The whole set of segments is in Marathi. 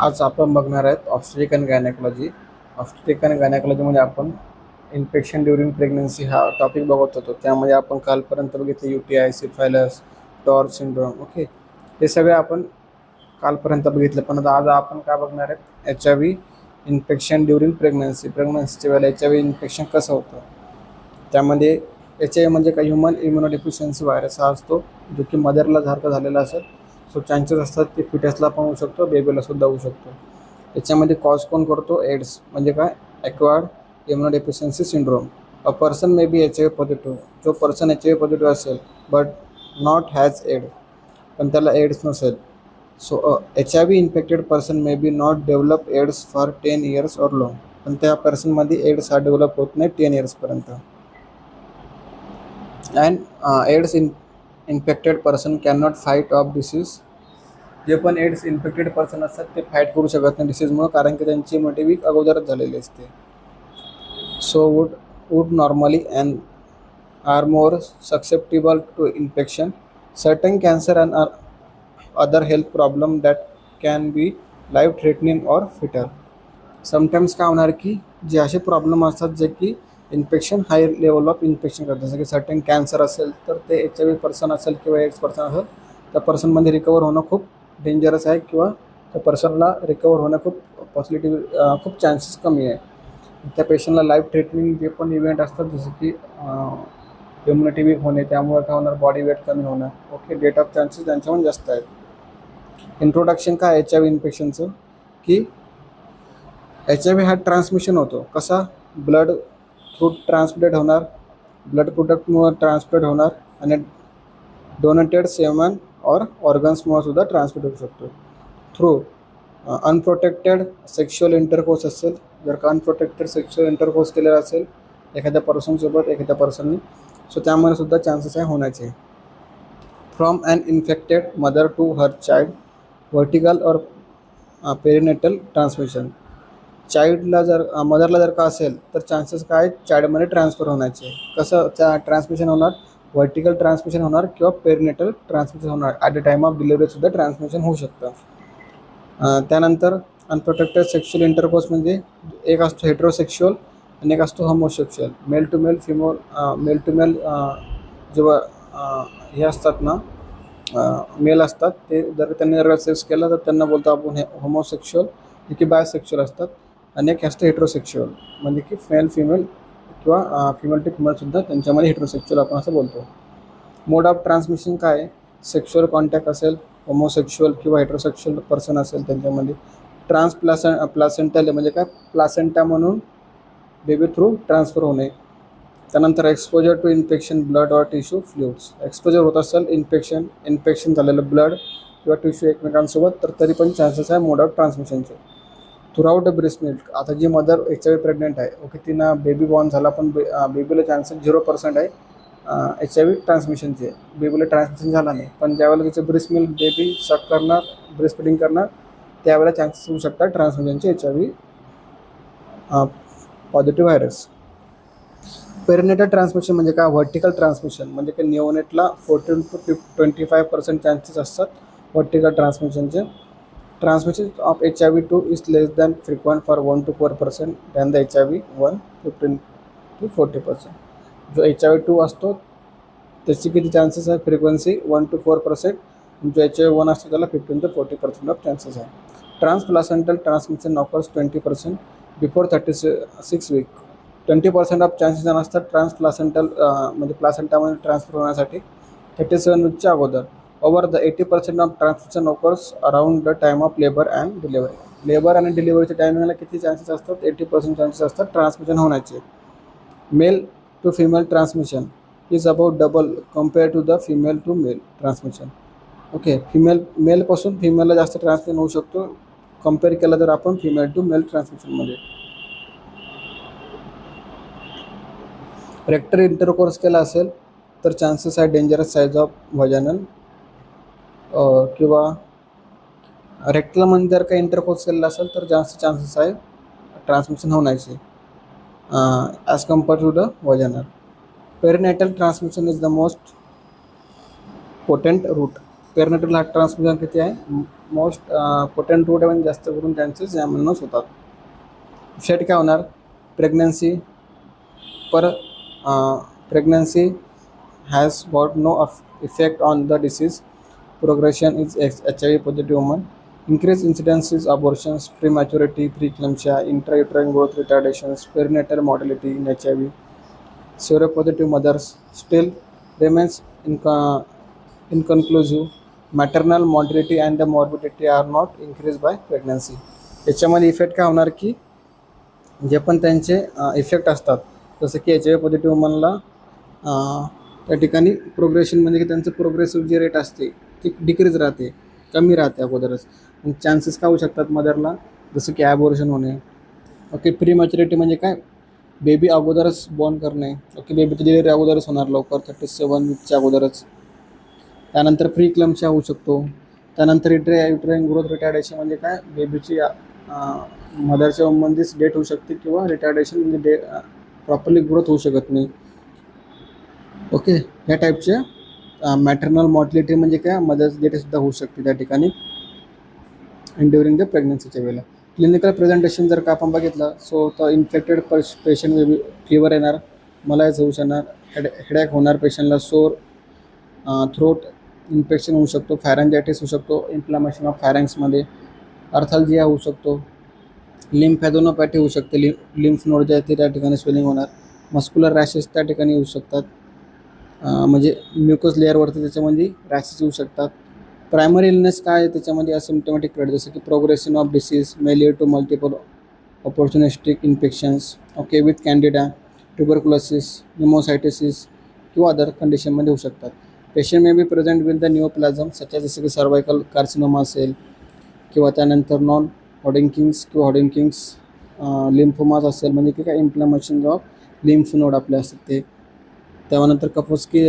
आज आपण बघणार आहेत ऑब्स्टेट्रिक अँड गायनेकॉलॉजी. ऑब्स्टेट्रिक अँड गायनेकॉलॉजीमध्ये आपण इन्फेक्शन ड्युरिंग प्रेग्नन्सी हा टॉपिक बघत होतो. त्यामध्ये आपण कालपर्यंत बघितले UTI, सिफायलस, टॉर्च सिंड्रोम. ओके, हे सगळे आपण कालपर्यंत बघितलं. पण आता आज आपण काय बघणार आहेत, HIV इन्फेक्शन ड्युरिंग प्रेग्नन्सीच्या वेळेला HIV इन्फेक्शन कसं होतं. त्यामध्ये HIV म्हणजे काय, ह्युमन इम्युनोडेफिशियन्सी व्हायरस हा असतो, जो की मदरला सारखा झालेला असेल. सो चान्सेस असतात ते फिटसला पण होऊ शकतो, बेबीला सुद्धा होऊ शकतो. याच्यामध्ये कॉज कोण करतो, एड्स म्हणजे काय, acquired immunodeficiency syndrome. A person may be HIV positive, जो पर्सन HIV पॉझिटिव्ह असेल बट नॉट हॅज एड, पण त्याला एड्स नसेल. So HIV infected person may be not develop AIDS for 10 years or long, पण त्या पर्सनमध्ये एड्स हा डेव्हलप होत नाही 10 इयर्सपर्यंत. And AIDS infected person can not fight off disease. जे पण एड्स इन्फेक्टेड पर्सन असतात ते फाईट करू शकत नाही डिसीजमुळे, कारण की त्यांची इम्युनिटी वीक अगोदरच झालेली असते. So would normally and are more susceptible to infection. Certain cancer and other health problem that can be life threatening or fatal. Sometimes काय होणार की जे असे प्रॉब्लेम असतात जे की infection high level of infection करतात, जसं की सर्टन कॅन्सर असेल तर ते HIV पर्सन असेल किंवा एड्स पर्सन असेल, त्या पर्सनमध्ये रिकवर होणं खूप डेंजरस आहे, किंवा त्या पर्सनला रिकवर होणं खूप खूप चान्सेस कमी आहे. त्या पेशंटला लाईफ थ्रेटनिंग जे पण इव्हेंट असतात, जसं की इम्युनिटी वीक होणे, त्यामुळे काय होणार, बॉडी वेट कमी होणं. ओके, डेट ऑफ चान्सेस त्यांच्यामध्ये जास्त आहेत. इंट्रोडक्शन काय HIV इन्फेक्शनचं, की HIV हा ट्रान्समिशन होतो. कसा, ब्लड थ्रू ट्रान्सप्लेट होणार, ब्लड प्रोडक्टमुळे ट्रान्सप्लेट होणार, आणि डोनेटेड सेमन और ऑर्गन्समुळे सुद्धा ट्रान्सप्लेट होऊ शकतो. थ्रू अनप्रोटेक्टेड सेक्शुअल इंटरकोर्स असेल, जर का अनप्रोटेक्टेड सेक्शुअल इंटरकोर्स केलेला असेल एखाद्या पर्सनसोबत, एखाद्या पर्सननी, सो त्यामुळे सुद्धा चान्सेस आहे होण्याचे. From uninfected mother to her child, vertical और पेरिनेटल ट्रान्समिशन. चाइल्डला जर मदरला जर का असेल तर चान्सेस काय, चाइल्डमध्ये ट्रान्सफर होण्याचे. कसं त्या ट्रान्समिशन होणार, व्हर्टिकल ट्रान्समिशन होणार किंवा पेरिनेटल ट्रान्समिशन होणार. ॲट द टाईम ऑफ डिलिव्हरीसुद्धा ट्रान्समिशन होऊ शकतं. त्यानंतर अनप्रोटेक्टेड सेक्शुअल इंटरकोर्स म्हणजे एक असतो हेट्रोसेक्शुअल आणि एक असतो होमोसेक्शुअल. मेल टू मेल जेव्हा हे असतात ना, मेल असतात, ते जर त्यांनी जर सेक्स केला तर त्यांना बोलतो आपण होमोसेक्शुअल, जे की बायसेक्शुअल असतात. आणि एक असतं हेट्रोसेक्शुअल, म्हणजे की मेल फिमेल किंवा फिमेल टू फिमेलसुद्धा त्यांच्यामध्ये हेट्रोसेक्शुअल आपण असं बोलतो. मोड ऑफ ट्रान्समिशन काय, सेक्शुअल कॉन्टॅक्ट असेल, होमोसेक्शुअल किंवा हेट्रोसेक्शुअल पर्सन असेल त्यांच्यामध्ये. प्लासेंटल म्हणजे काय, प्लासेंटा म्हणून बेबी थ्रू ट्रान्सफर होणे. त्यानंतर एक्सपोजर टू इन्फेक्शन ब्लड और टिश्यू फ्लुइड्स. एक्सपोजर होत असेल इन्फेक्शन झालेलं ब्लड किंवा टिश्यू एकमेकांसोबत, तर तरी पण चान्सेस आहे मोड ऑफ ट्रान्समिशनचे. Throughout the breast milk. आता जी मदर HIV प्रेग्नेंट आहे, ओके, तिनं बेबी बॉर्न झाला, पण बेबीला चान्सेस 0% आहे HIV ट्रान्समिशनचे. बेबीला ट्रान्समिशन झाला नाही, पण ज्यावेळेला तिचं ब्रेस्ट मिल्क बेबी सक करणार, ब्रेस्ट फिडिंग करणार, त्यावेळेला चान्सेस होऊ शकतात ट्रान्समिशनचे HIV positive virus. Perinatal transmission म्हणजे काय, व्हर्टिकल ट्रान्समिशन म्हणजे काय, निओनेटला 14 to 25% चान्सेस असतात व्हर्टिकल ट्रान्समिशनचे. Transmission of HIV2 is less than frequent for 1 to 4% than the HIV1, 15 to 40%. जो HIV2 असतो त्याची किती चान्सेस आहे, फ्रिक्वेन्सी 1 to 4%. जो HIV1 असतो त्याला 15 to 40% ऑफ चान्सेस आहे. Transplacental transmission offers 20% before 36 week. 20% of chances असतात ट्रान्सप्लासेंटल म्हणजे प्लासेंटामध्ये ट्रान्सफर होण्यासाठी 37 वीकच्या अगोदर. Over the 80% of transmission occurs around the time of labour and delivery. Labour आणि डिलिव्हरीच्या टायमिंगला किती चान्सेस असतात, 80% चान्सेस असतात ट्रान्समिशन होण्याचे. Male to female transmission is about double compare to the female to male transmission. Okay, मेलपासून फिमेलला जास्त ट्रान्समिशन होऊ शकतो कम्पेअर केलं तर आपण फिमेल टू मेल ट्रान्समिशनमध्ये. रेक्टर इंटरकोर्स केला असेल तर चान्सेस आहे डेंजरस साईज ऑफ व्हजानल, किंवा रेक्टलमध्ये जर काही इंटरकोर्स केलेला असेल तर जास्त चान्सेस आहे ट्रान्समिशन होण्याचे as compare to the vaginal. Perinatal transmission is the most potent route. Perinatal heart transfusion किती आहे, मोस्ट पोटेंट रूट आहे, म्हणजे जास्त करून त्यांचेच यामधूनच होतात. इफेक्ट काय होणार, pregnancy per pregnancy has got no effect on the disease progression is HIV positive woman. Increased incidences abortions, prematurity, preeclampsia, intrauterine growth retardations, perinatal mortality in HIV. Seropositive mothers still remains inconclusive. Maternal mortality and the morbidity are not increased by pregnancy. याच्यामध्ये इफेक्ट काय होणार की जे पण त्यांचे इफेक्ट असतात, जसं की HIV पॉझिटिव्ह वुमनला त्या ठिकाणी प्रोग्रेशन म्हणजे की त्यांचं प्रोग्रेसिव्ह जे रेट असते ती डिक्रीज राहते, कमी राहते अगोदरच. चान्सेस काय होऊ शकतात मदरला, जसं की ॲबॉर्शन होणे. ओके, प्री मॅच्युरिटी म्हणजे काय, बेबी अगोदरच बॉर्न करणे. ओके, बेबीची डिलिव्हरी अगोदरच होणार, लवकर 37 वीकच्या अगोदरच. त्यानंतर प्री क्लम्पच्या होऊ शकतो. त्यानंतर युट्राइन ग्रोथ रिटार्डेशन म्हणजे काय, बेबीची मदरच्या वुमनचीच डेट होऊ शकते किंवा रिटार्डेशन म्हणजे प्रॉपरली ग्रोथ होऊ शकत नाही. ओके, ह्या टाईपचे मॅटर्नल मॉर्टिलिटी म्हणजे काय, मदर्स डेटसुद्धा होऊ शकते त्या ठिकाणी ड्युरिंग द प्रेग्नन्सीच्या वेळेला. क्लिनिकल प्रेझेंटेशन जर का आपण बघितलं, सो तर इन्फेक्टेड पेशंट फीवर येणार, मलायच होऊ शकणार, हेडॅक होणार पेशंटला, सोर थ्रोट इन्फेक्शन होऊ शकतो, फॅरेंजायटिस होऊ शकतो, इन्फ्लामेशन ऑफ फॅरेंग्समध्ये, अर्थाल्जिया होऊ शकतो, लिम्फॅडोनोपॅथी होऊ शकते, लिम्फ नोड जे आहे ते त्या ठिकाणी स्वेलिंग होणार, मस्क्युलर रॅशेस त्या ठिकाणी होऊ शकतात, म्हणजे म्युकस लेअरवरती त्याच्यामध्ये रॅशेस होऊ शकतात. प्रायमरी इलनेस काय आहे त्याच्यामध्ये, असिम्प्टोमॅटिक पिरियड, जसं की progression of disease may lead to multiple opportunistic infections. Okay, with candida, tuberculosis, pneumocystis किंवा अदर कंडिशनमध्ये होऊ शकतात. Patient may be present with the neoplasm such जसं की सर्वायकल कार्सिनोमा असेल किंवा त्यानंतर नॉन हॉडिंकिंग्स किंवा हॉडिंकिंग्स लिम्फोमास असेल, म्हणजे की काय इन्फ्लॅमेशन ऑफ लिम्फ नोड आपले असतात ते. त्यानंतर कपोस्की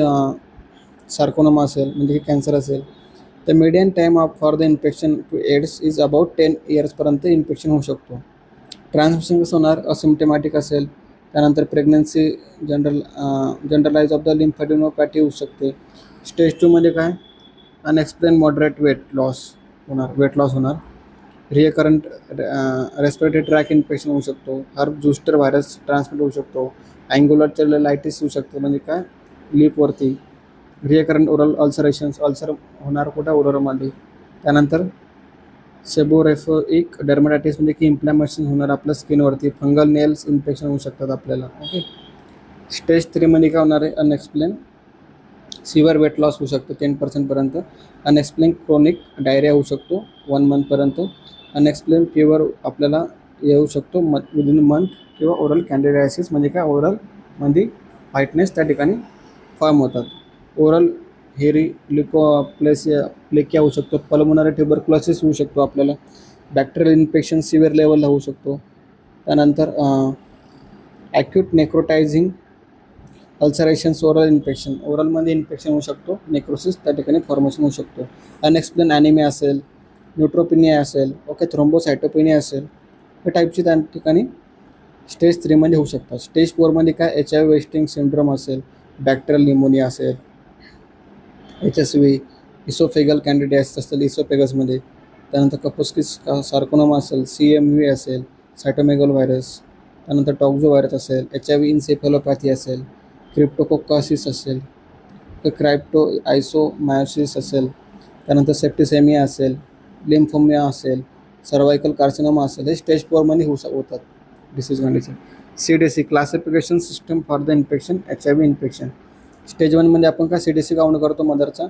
सार्कोनोमा असेल, म्हणजे की कॅन्सर असेल. The median time of for the infection to AIDS is about 10 इयर्सपर्यंत इन्फेक्शन होऊ शकतो. ट्रान्समिशन कसं होणार, असिम्प्टमॅटिक असेल. त्यानंतर pregnancy generalize of the lymphadenopathy होऊ शकते. स्टेज 2मध्ये काय, अनएक्सप्लेन मॉडरेट वेट लॉस होणार. रिकरंट रेस्पिरेटरी ट्रॅक इन्फेक्शन होऊ शकतो. हर्ब झुस्टर व्हायरस ट्रान्समिट होऊ शकतो. अँग्युलर चेलुलायटिस होऊ शकते, म्हणजे काय लिपवरती. रिकरंट ओरल अल्सरेशन्स, अल्सर होणार कुठं, ओरलमध्ये. त्यानंतर सेबोरेफोइक डर्मेटायटिस म्हणजे की इन्फ्लॅमेशन होणार आपल्या स्किनवरती. फंगल नेल्स इन्फेक्शन होऊ शकतात आपल्याला. ओके, स्टेज 3मध्ये काय होणार आहे, अनएक्सप्लेन सिव्हिअर वेट लॉस होऊ शकतो 10% अनएक्सप्लेन क्रोनिक डायरिया होऊ शकतो 1 मंथपर्यंत. अनएक्सप्लेन फिवर आपल्याला येऊ शकतो विदिन मंथ किंवा ओरल कॅन्डिडायसिस म्हणजे काय, ओरलमध्ये व्हाईटनेस त्या ठिकाणी फॉर्म होतात. ओरल हेरी प्लेकिया होऊ शकतो. पल्मोनरी ट्युबरक्युलोसिस होऊ शकतो आपल्याला. बॅक्टेरियल इन्फेक्शन सिव्हिअर लेवलला होऊ शकतो. त्यानंतर ॲक्यूट नेक्रोटायझिंग अल्सरेशन्स, ओरल इन्फेक्शन, ओरलमध्ये इन्फेक्शन होऊ शकतो, नेक्रोसिस त्या ठिकाणी फॉर्मेशन होऊ शकतो. अनएक्सप्लेन ॲनिमिया असेल, न्यूट्रोपिनिया असेल, ओके, थ्रोम्बोसायटोपिनिया असेल, या टाईपची त्या ठिकाणी स्टेज 3मध्ये होऊ शकतात. स्टेज 4मध्ये काय, HIV वेस्टिंग सिंड्रोम असेल, बॅक्टेरियल न्युमोनिया असेल, HSV, इसोफेगल कॅन्डिडायसिस असेल इसोफेगसमध्ये. त्यानंतर कपोस्किस सार्कोनोमा असेल, CMV असेल, सायटोमेगल व्हायरस, त्यानंतर टॉक्झो व्हायरस असेल, HIV इन्सेफेलोपॅथी असेल, क्रिप्टोकोकासिस असेल, क्रायप्टो आयसोमायोसिस असेल, त्यानंतर सेप्टिसेमिया असेल, लिम्फोमिया असेल, सर्वायकल कार्सिनोमा असेल, हे स्टेज 4मध्ये होतात disease condition. CDC classification system for the infection, HIV infection. Stage 1मध्ये आपण काय CDC काउंट करतो मदरचा,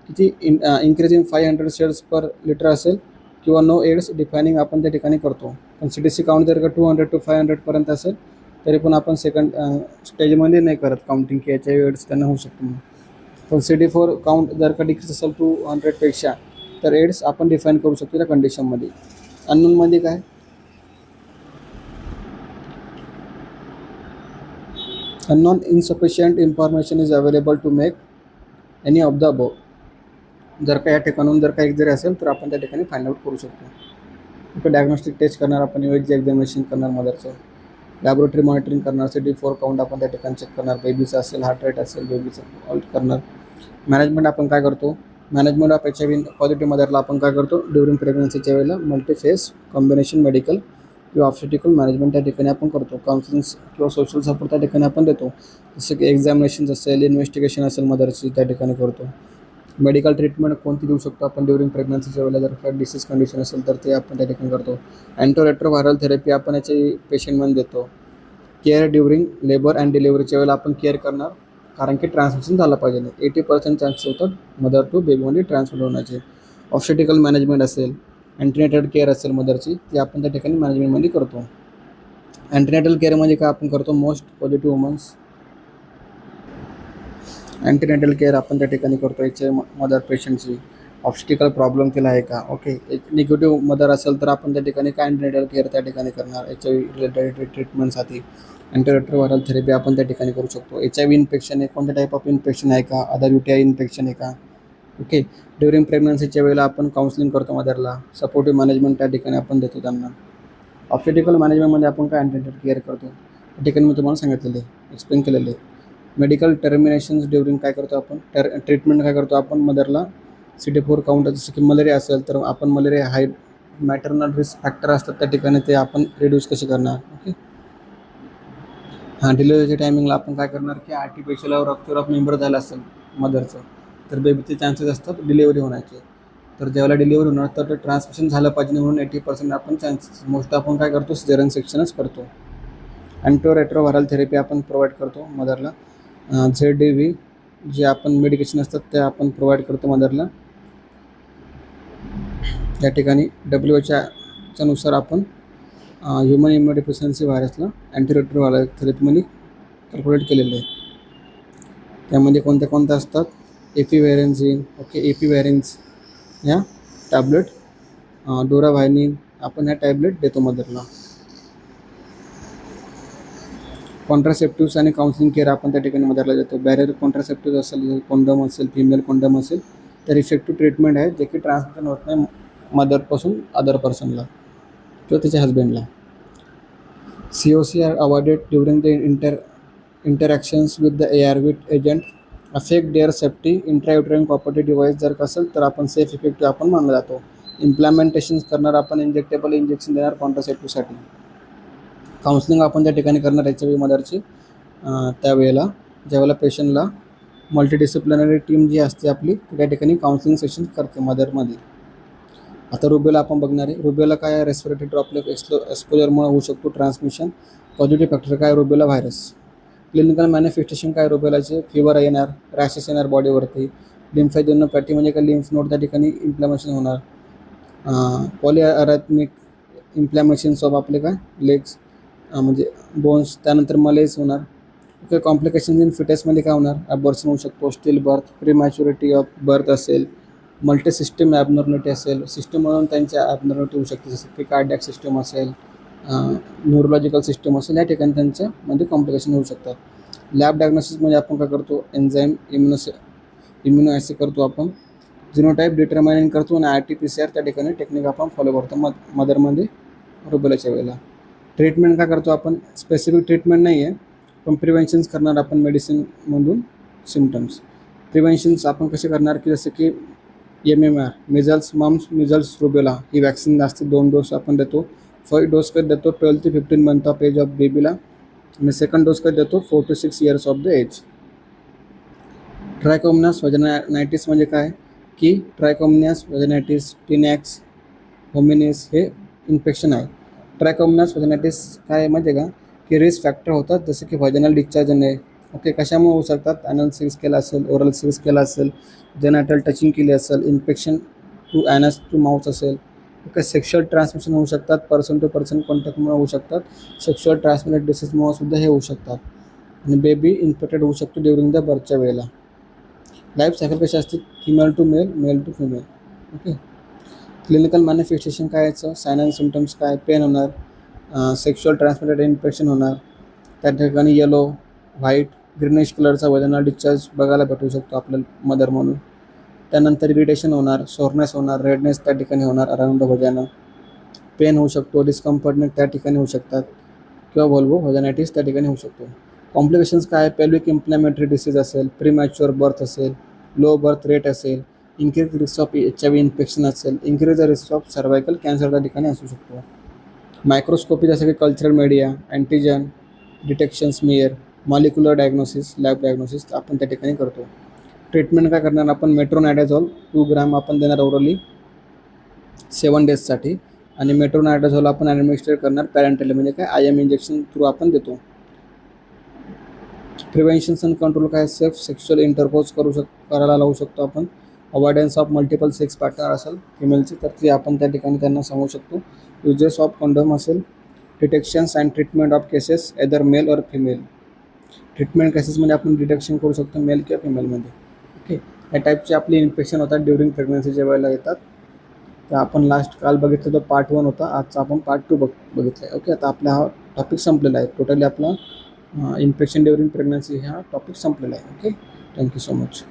किती increase in 500 cells per litre असेल किंवा नो एड्स डिफायनिंग आपण त्या ठिकाणी करतो. पण CDC काउंट जर का 200 to 500पर्यंत असेल तरी पण आपण सेकंड स्टेजमध्ये नाही करत काउंटिंग की HIV एड्स त्यांना होऊ शकतो म्हणून. पण CD4 काउंट जर का डिक्रीज असेल 200पेक्षा तर एड्स आपण डिफाईन करू शकतो त्या कंडिशनमध्ये. अननोनमध्ये काय, unknown insufficient information is available to make any of the above. जर का या ठिकाणून जर का एक जरी असेल तर आपण त्या ठिकाणी फाइंड आउट करू शकतो. डायग्नोस्टिक टेस्ट करणार आपण, UHG एक्झामिनेशन करणार मदरचं, लॅबोरेटरी मॉनिटरिंग करणार, CD4 काउंट आपण त्या ठिकाणी चेक करणार, बेबीचं असेल, हार्ट रेट असेल बेबीचं ऑल्ट करणार. मॅनेजमेंट आपण काय करतो, management of H I V positive मदरला आपण काय करतो, ड्युरिंग प्रेग्नन्सीच्या वेळेला मल्टीफेस कॉम्बिनेशन मेडिकल किंवा ऑब्स्टेट्रिकल मॅनेजमेंट त्या ठिकाणी आपण करतो. काउन्सिलिंग किंवा सोशल सपोर्ट त्या ठिकाणी आपण देतो. जसं की एक्झामिनेशन असेल, इन्व्हेस्टिगेशन असेल मदरची त्या ठिकाणी करतो. मेडिकल ट्रीटमेंट कोणती देऊ शकतो आपण ड्युरिंग प्रेग्नन्सीच्या वेळेला, जर काय डिसीज कंडिशन असेल तर ते आपण त्या ठिकाणी करतो. अँटीरेट्रोव्हायरल थेरपी आपण याची पेशंटमध्ये देतो. केअर ड्युरिंग लेबर अँड डिलिव्हरीच्या वेळेला आपण केअर करणार, कारण की ट्रान्समिशन झालं पाहिजे. 80% चान्सेस होतात मदर टू बेबीमध्ये ट्रान्सफर होण्याचे. ऑब्स्टेट्रिकल मॅनेजमेंट असेल, अँटीनेटल केअर असेल मदरची, ती आपण त्या ठिकाणी मॅनेजमेंटमध्ये करतो. अँटीनेटल केअरमध्ये काय आपण करतो, most positive women's antenatal care आपण त्या ठिकाणी करतो. याचे मदर पेशंटची ऑब्स्टिकल प्रॉब्लेम केला आहे का, ओके. एक निगेटिव्ह मदर असेल तर आपण त्या ठिकाणी काय अँटीनेटल केअर त्या ठिकाणी करणार. एच आय व्ही रिलेटेड ट्रीटमेंटसाठी अँटीरेट्रोव्हायरल थेरपी आपण त्या ठिकाणी करू शकतो. एच आय व्ही इन्फेक्शन आहे, कोणत्या टाईप ऑफ इन्फेक्शन आहे का, अदर UTI इन्फेक्शन आहे का, ओके. ड्युरिंग प्रेग्नन्सीच्या वेळेला आपण काउन्सिलिंग करतो मदरला, सपोर्टिव्ह मॅनेजमेंट त्या ठिकाणी आपण देतो त्यांना. ऑब्स्टेट्रिकल मॅनेजमेंटमध्ये आपण काय अँटीनेटल केअर करतो त्या ठिकाणी मी तुम्हाला सांगितलेले, एक्सप्लेन केलेले. मेडिकल टर्मिनेशन्स ड्युरिंग काय करतो आपण, ट्रीटमेंट काय करतो आपण मदरला. CD4 काउंट जसं की मलेरिया असेल तर आपण मलेरिया हाय मॅटर्नल रिस्क फॅक्टर असतात त्या ठिकाणी ते आपण रिड्यूस कसे करणार, ओके. हां, डिलिव्हरीच्या टायमिंगला आपण काय करणार की आर्टिफिशियल रप्चर ऑफ मेंबर झालं असेल मदरचं, तर बेबीचे चान्सेस असतात डिलिव्हरी होण्याचे. तर ज्यावेळेला डिलिव्हरी होणार तर ते ट्रान्समिशन झालं पाहिजे म्हणून 80% आपण चान्सेस मोस्ट आपण काय करतो, सिझेरियन सेक्शनच करतो. अँटीरेट्रोव्हायरल थेरपी आपण प्रोव्हाइड करतो मदरला. ZDV जे आपण मेडिकेशन असतात ते आपण प्रोव्हाइड करतो मदरला. या ठिकाणी WHO नुसार आपण ह्युमन इम्युनोडेफिशियन्सी व्हायरसला अँटीरेट्रोव्हायरल थेरपीमध्ये कॅल्क्युलेट केलेलं आहे. त्यामध्ये कोणत्या असतात, एपिव्हेरेन्झिन, ओके, एपिव्हेरेन्स या टॅबलेट, डोराव्हायनिन आपण ह्या टॅबलेट देतो मदरला. कॉन्ट्रासेप्टिव्स आणि काउन्सिलिंग केअर आपण त्या ठिकाणी मदरला देतो. बॅरियर कॉन्ट्रासेप्टिव्ह असेल, कोंडम असेल, फिमेल कोंडम असेल, तर इफेक्टिव्ह ट्रीटमेंट आहे जे की ट्रान्समिशन होत नाही मदरपासून अदर पर्सनला किंवा त्याच्या हजबंडला. COC are avoided during the interactions with the ARV agent affect their safety. Intrauterine property device जर असेल तर आपण सेफ इफेक्टिव्ह आपण मानला जातो. इम्प्लॅमेंटेशन्स करणार आपण, इंजेक्टेबल इंजेक्शन देणार कॉन्ट्रासेप्टिव्हसाठी. काउन्सिलिंग आपण त्या ठिकाणी करणार HIV मदरची. त्यावेळेला ज्यावेळेला पेशंटला मल्टीडिसिप्लिनरी टीम जी असते आपली त्या ठिकाणी काउन्सिलिंग सेशन करते मदरमध्ये. आता रुबेला आपण बघणार आहे. रुबेला काय आहे, रेस्पिरेटरी ड्रॉपलेट एक्सपोजरमुळे होऊ शकतो ट्रान्समिशन. पॉझिटिव्ह फॅक्टर काय, रुबेला व्हायरस. क्लिनिकल मॅनिफेस्टेशन काय रुबेलाचे, फिवर येणार, रॅशेस येणार बॉडीवरती. लिम्फॅडिनोपॅथी म्हणजे काय, लिम्फ नोड त्या ठिकाणी इन्फ्लॅमेशन होणार. पॉलीअरॅथमिक इन्फ्लॅमेशन्स ऑफ आपले काय लेग्स म्हणजे बोन्स. त्यानंतर मलेज होणार. ओके. कॉम्प्लिकेशन्स इन फिटसमध्ये काय होणार, ॲबॉर्शन होऊ शकतो, स्टिल बर्थ, प्रीमॅच्युरिटी ऑफ बर्थ असेल, मल्टी सिस्टम ॲबनॉर्मॅलिटी असेल, सिस्टममधून त्यांच्या ॲबनॉर्मॅलिटी होऊ शकते, जसं की कार्डियक सिस्टम असेल, न्यूरोलॉजिकल सिस्टम असेल, या ठिकाणी त्यांच्यामध्ये कॉम्प्लिकेशन होऊ शकतात. लॅब डायग्नोसिसमध्ये आपण काय करतो, एन्झाईम इम्युनो ॲसे करतो आपण, जिनोटाईप डिटर्माइन करतो आणि RT-PCR त्या ठिकाणी टेक्निक आपण फॉलो करतो मदरमध्ये रुबेलाच्या वेळेला. ट्रीटमेंट काय करतो आपण, स्पेसिफिक ट्रीटमेंट नाही आहे पण प्रिव्हेन्शन्स करणार आपण मेडिसिनमधून सिम्टम्स. प्रिव्हेन्शन्स आपण कसे करणार की जसं की MMR measles, mumps, measles, rubella ही वॅक्सिन असते. 2 डोस आपण देतो. फर्स्ट डोस कधी देतो 12 ते 15 मंथ ऑफ एज ऑफ बेबीला आणि सेकंड डोस कधी देतो 4 to 6 years of the age. Trichomonas vaginitis म्हणजे काय की ट्रायकोमोनास व्हाजिनायटिस, टिनॅक्स होमिनिस हे इन्फेक्शन आहे. ट्रायकोमोनास व्हाजिनायटिस काय माहिती आहे का की रिस्क फॅक्टर होतात, जसं की व्हाजिनल डिस्चार्ज येणे, ओके. कशामुळे होऊ शकतात, ॲनल सेक्स केला असेल, ओरल सेक्स केला असेल, जेनाटल टचिंग केली असेल, infection to anus to mouth असेल, ओके. सेक्शुअल ट्रान्समिशन होऊ शकतात, पर्सन टू पर्सन कॉन्टॅक्टमुळे होऊ शकतात, सेक्शुअल ट्रान्समिटेड डिसीजमुळे सुद्धा हे होऊ शकतात आणि बेबी इन्फेक्टेड होऊ शकतो ड्युरिंग द बर्थच्या वेळेला. लाईफ सायकल कशी असते, female to male, male to female, okay. Clinical manifestation काय याचं, साइन अँड सिम्टम्स काय, पेन होणार, सेक्शुअल ट्रान्समिटेड इन्फेक्शन होणार, त्या ठिकाणी येलो, व्हाईट, ग्रीनिश कलरचा व्हाजिनल डिस्चार्ज बघायला भेटू शकतो आपल्याला मदर म्हणून. त्यानंतर इरिटेशन होणार, सोरनेस होणार, रेडनेस त्या ठिकाणी होणार अराउंड द व्हाजिना, पेन होऊ शकतो, डिस्कम्फर्टनेस त्या ठिकाणी होऊ शकतात किंवा व्हल्वो व्हाजिनायटिस त्या ठिकाणी होऊ शकतो. कॉम्प्लिकेशन्स काय, पेल्विक इन्फ्लॅमेटरी डिसीज असेल, प्रीमॅच्युअर बर्थ असेल, लो बर्थ रेट असेल, increase risk of HIV infection असेल, increase the risk of cervical cancer त्या ठिकाणी असू शकतो. मायक्रोस्कोपी जसं की cultural media, antigen detection smear, molecular diagnosis, lab diagnosis आपण त्या ठिकाणी करतो. ट्रीटमेंट काय करणार आपण, मेट्रोनायडाझोल 2 ग्रॅम आपण देणार ओरली 7 डेजसाठी आणि मेट्रोनायडाझोल आपण ॲडमिनिस्ट्रेट करणार पॅरेंटली, म्हणजे काय IM इंजेक्शन थ्रू आपण देतो. प्रिव्हेन्शन अँड कंट्रोल काय, सेफ सेक्शुअल इंटरकोर्स करायला लावू शकतो आपण. Avoidance of multiple sex partner असेल फिमेलची तर ती आपण त्या ठिकाणी त्यांना सांगू शकतो. युजेस ऑफ कंडोम असेल, detections and treatment of cases either male or female. Treatment केसेसमध्ये आपण डिटेक्शन करू शकतो मेल किंवा फिमेलमध्ये. ओके, या टाईपचे आपले इन्फेक्शन होतात ड्युरिंग प्रेग्नन्सीच्या वेळेला येतात. तर आपण लास्ट काल बघितलं तो पार्ट 1 होता, आजचा आपण पार्ट 2 बघितला आहे. ओके, आता आपला हा टॉपिक संपलेला आहे. टोटली आपला इन्फेक्शन ड्युरिंग प्रेग्नन्सी हा टॉपिक संपलेला आहे. Okay, thank you so much.